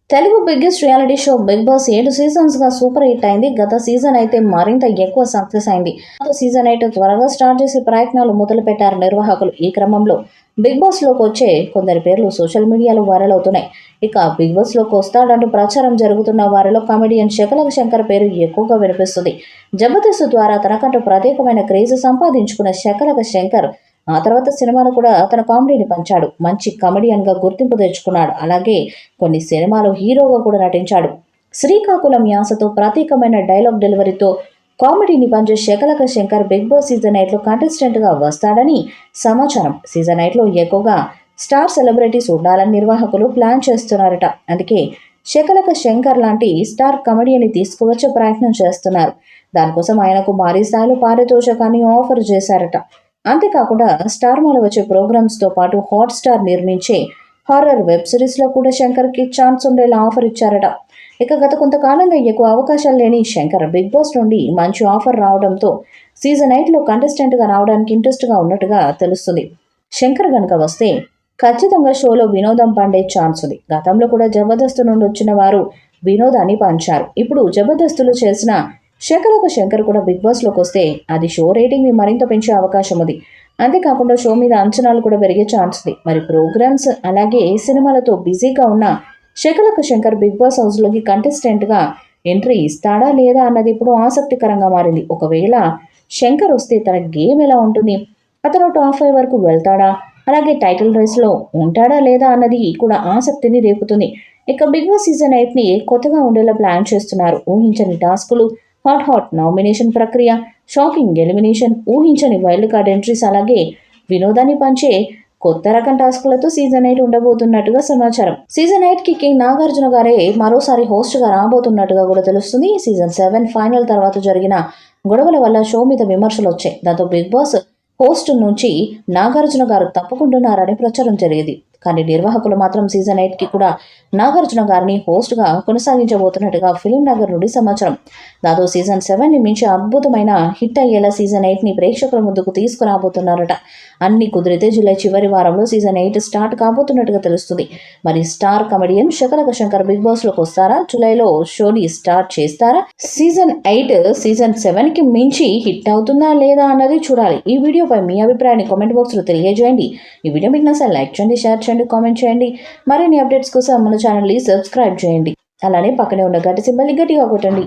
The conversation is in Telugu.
Telugu biggest reality show Big Boss 7 seasons గా సూపర్ హిట్ అయింది. గత సీజన్ అయితే మరింత ఎక్కువ సక్సెస్ అయింది. సీజన్ అయితే త్వరగా స్టార్ట్ చేసే ప్రయత్నాలు మొదలు పెట్టారు నిర్వాహకులు. ఈ క్రమంలో బిగ్ బాస్ లోకి వచ్చే కొందరి పేర్లు సోషల్ మీడియాలో వైరల్ అవుతున్నాయి. ఇక బిగ్ బాస్ లోకి వస్తాడంటూ ప్రచారం జరుగుతున్న వారిలో కామెడియన్ శకలక శంకర్ పేరు ఎక్కువగా వినిపిస్తుంది. జబర్దస్త్ ద్వారా తనకంటూ ప్రత్యేకమైన క్రేజ్ సంపాదించుకున్న శకలక శంకర్ ఆ తర్వాత సినిమాలో కూడా తన కామెడీని పంచాడు. మంచి కమెడియన్గా గుర్తింపు తెచ్చుకున్నాడు. అలాగే కొన్ని సినిమాలో హీరోగా కూడా నటించాడు. శ్రీకాకుళం యాసతో ప్రత్యేకమైన డైలాగ్ డెలివరీతో కామెడీని పంచే Shakalaka Shankar Bigg Boss season 8లో కంటెస్టెంట్గా వస్తాడని సమాచారం. సీజన్ 8లో ఎక్కువగా స్టార్ సెలబ్రిటీస్ ఉండాలని నిర్వాహకులు ప్లాన్ చేస్తున్నారట. అందుకే శకలక శంకర్ లాంటి స్టార్ కమెడియన్ని తీసుకువచ్చే ప్రయత్నం చేస్తున్నారు. దానికోసం ఆయనకు భారీ స్థాయిలో పారితోషికాన్ని ఆఫర్ చేశారట. అంతేకాకుండా స్టార్ మాలో వచ్చే ప్రోగ్రామ్స్తో పాటు హాట్‌స్టార్ నిర్మించే హారర్ వెబ్ సిరీస్‌లో కూడా శంకర్‌కి ఛాన్స్ ఉండేలా ఆఫర్ ఇచ్చారట. ఇక గత కొంతకాలంగా ఎక్కువ అవకాశాలు లేని శంకర్ బిగ్ బాస్ నుండి మంచి ఆఫర్ రావడంతో సీజన్ 8లో కంటెస్టెంట్‌గా రావడానికి ఇంట్రెస్ట్‌గా ఉన్నట్టుగా తెలుస్తుంది. శంకర్ గనుక వస్తే ఖచ్చితంగా షోలో వినోదం పండే ఛాన్స్ ఉంది. గతంలో కూడా జబర్దస్త్ నుండి వచ్చిన వారు వినోదాన్ని పంచారు. ఇప్పుడు జబర్దస్త్‌లో చేసిన శకలక శంకర్ కూడా బిగ్ బాస్లోకి వస్తే అది షో రేటింగ్ని మరింత పెంచే అవకాశం ఉంది. అంతేకాకుండా షో మీద అంచనాలు కూడా పెరిగే ఛాన్స్ ఉంది. మరి ప్రోగ్రామ్స్ అలాగే సినిమాలతో బిజీగా ఉన్న శకలక శంకర్ బిగ్ బాస్ హౌస్లోకి కంటెస్టెంట్గా ఎంట్రీ ఇస్తాడా లేదా అన్నది ఇప్పుడు ఆసక్తికరంగా మారింది. ఒకవేళ శంకర్ వస్తే తన గేమ్ ఎలా ఉంటుంది, అతను టాప్ 5 వరకు వెళ్తాడా, అలాగే టైటిల్ రేస్లో ఉంటాడా లేదా అన్నది కూడా ఆసక్తిని రేపుతుంది. ఇక బిగ్ బాస్ సీజన్ 8ని కొత్తగా ఉండేలా ప్లాన్ చేస్తున్నారు. ఊహించని టాస్కులు, హాట్ నామినేషన్ ప్రక్రియ, షాకింగ్ ఎలిమినేషన్, ఊహించని వైల్డ్ కార్డ్ ఎంట్రీస్ అలాగే వినోదాన్ని పంచే కొత్త రకం టాస్కులతో సీజన్ 8 ఉండబోతున్నట్టుగా సమాచారం. సీజన్ 8కి కింగ్ నాగార్జున గారే మరోసారి హోస్ట్గా రాబోతున్నట్టుగా కూడా తెలుస్తుంది. సీజన్ 7 ఫైనల్ తర్వాత జరిగిన గొడవల వల్ల షో మీద విమర్శలు వచ్చాయి. దాంతో బిగ్ బాస్ హోస్ట్ నుంచి నాగార్జున గారు తప్పుకుంటున్నారని ప్రచారం జరిగేది. కానీ నిర్వాహకులు మాత్రం సీజన్ 8కి కూడా నాగార్జున గారిని హోస్ట్గా కొనసాగించబోతున్నట్టుగా ఫిలిం నగర్ నుండి సమాచారం. దాంతో సీజన్ 7ని మించి అద్భుతమైన హిట్ అయ్యేలా సీజన్ 8ని ప్రేక్షకుల ముందుకు తీసుకురాబోతున్నారట. అన్ని కుదిరితే జూలై చివరి వారంలో సీజన్ 8 స్టార్ట్ కాబోతున్నట్టుగా తెలుస్తుంది. మరి star comedian Shakalaka Shankar Bigg బాస్లోకి వస్తారా? జూలైలో షోని స్టార్ట్ చేస్తారా? సీజన్ 8 సీజన్ 7కి మించి హిట్ అవుతుందా లేదా అన్నది చూడాలి. ఈ వీడియోపై మీ అభిప్రాయాన్ని కామెంట్ బాక్స్లో తెలియజేయండి. ఈ వీడియో మీకు నచ్చితే లైక్ చేయండి, షేర్ చేయండి, కామెంట్ చేయండి. మరిన్ని అప్డేట్స్ కోసం మన ఛానల్ని సబ్స్క్రైబ్ చేయండి. అలానే పక్కనే ఉన్న గంట సింబల్ని గట్టిగా కొట్టండి.